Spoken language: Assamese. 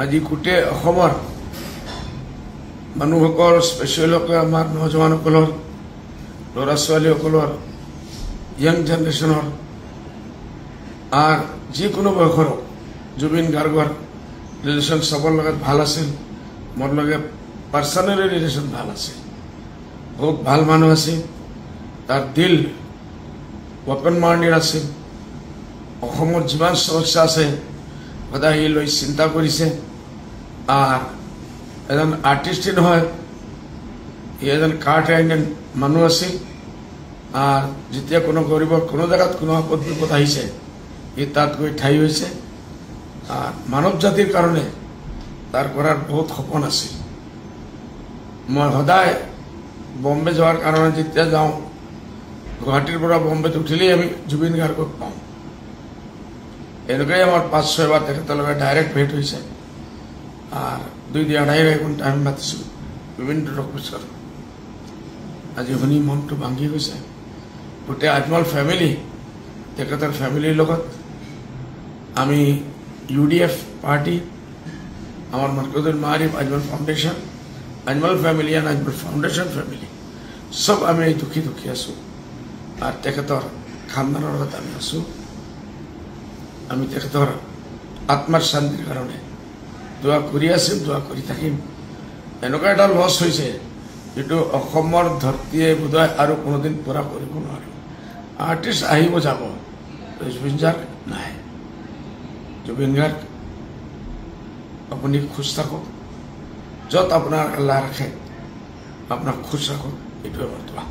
আজি গোটেই অসমৰ মানুহসকল স্পেচিয়েলকৈ আমাৰ নজোৱানসকলৰ ল'ৰা ছোৱালীসকলৰ য়াং জেনেৰেশ্যনৰ আৰু যিকোনো বয়সৰ জুবিন গাৰ্গৰ ৰিলেশ্যন চবৰ লগত ভাল আছিল মোৰ লগত পাৰ্চনেলি ৰিলেশ্যন ভাল আছিল বহুত ভাল মানুহ আছিল তাৰ দিল ওপেন মাইণ্ডেড আছিল অসমৰ যিমান সমস্যা আছে সদায় লৈ চিন্তা কৰিছে আৰু এজন আৰ্টিষ্টেই নহয় এজন কাৰ্ড আইন মানুহ আছিল আৰু যেতিয়া কোনো গৰীবৰ কোনো জেগাত কোনো আপদ বিপদ আহিছে ই তাত গৈ ঠাই হৈছে আর মানব জাতির কারণে তার করার বহুত সপন আছে মই সদায় বম্বে যাওয়ার কারণে যেতিয়া যাও গুৱাহাটীৰ পৰা বম্বেত উঠিলেই আমি জুবিন গাৰ্গক পাওঁ এনেকৈ আমাৰ 5-6 বাৰ তেখেতৰ লগত ডাইৰেক্ট ভেট হৈছে আৰ 2-2.5 ঘণ্টা আমি মাতিছো বিভিন্ন অফিচৰ আজি শুনি মনটো ভাঙি গৈছে গোটেই আজমল ফ্যামিলি তেখেতৰ ফ্যামিলিৰ লগত আমি UDF পার্টি আমার মার্কেজুল মারিফ আজমল ফাউন্ডেশন আজমল ফ্যামিলি আর আজমল ফাউন্ডেশন ফ্যামিলি সব আমি দুঃখী আছো আর তেখেতৰ খানদানৰ লগত আমি আছো আমি তেখেতৰ আত্মাৰ শান্তিৰ কাৰণে দোয়া কৰি আছো দোয়া কৰি থাকিম এনেকুৱা এটা লছ হৈছে যেটো অসমৰ ধৰতীয়ে বোধহয় আৰু কোনোদিন পুৰা কৰিব নোৱাৰে আৰ্টিষ্ট আহিব যাব জুবিন গাৰ্গ নাই জুবিন গাৰ্গ আপুনি খুশ থাকক যত আপোনাৰ আল্লাহ ৰাখে আপোনাক খুশ ৰাখক এইটোৱে বৰ্তমান